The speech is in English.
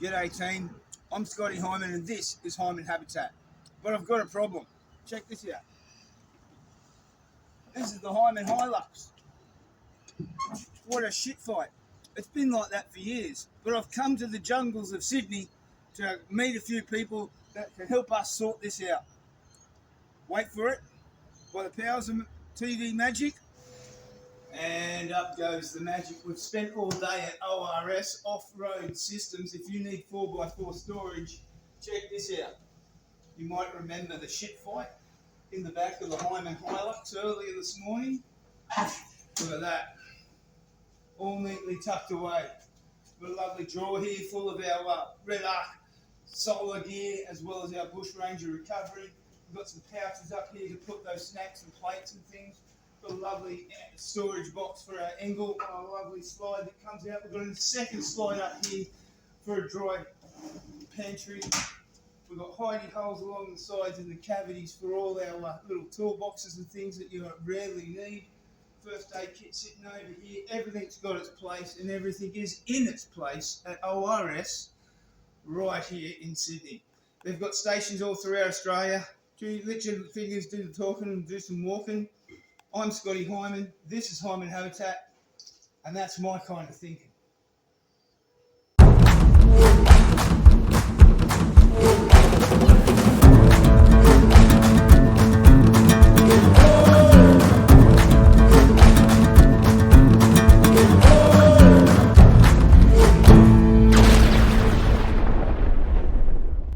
G'day team, I'm Scotty Heiman and this is Heiman Habitat. But I've got a problem. Check this out. This is the Heiman Hilux. What a shit fight. It's been like that for years. But I've come to the jungles of Sydney to meet a few people that can help us sort this out. Wait for it. By the powers of TV magic. And up goes the magic. We've spent all day at ORS, off-road systems. If you need 4x4 storage, check this out. You might remember the shit fight in the back of the Heiman Hilux earlier this morning. Look at that. All neatly tucked away. Got a lovely drawer here full of our Red Arc solar gear as well as our Bush Ranger recovery. We've got some pouches up here to put those snacks and plates and things. Got a lovely storage box for our Engel, a lovely slide that comes out. We've got a second slide up here for a dry pantry. We've got hidey holes along the sides and the cavities for all our little toolboxes and things that you rarely need. First aid kit sitting over here. Everything's got its place and everything is in its place at ORS right here in Sydney. They've got stations all throughout Australia. Let your fingers do the talking and do some walking. I'm Scotty Heiman, this is Heiman Habitat, and that's my kind of thinking.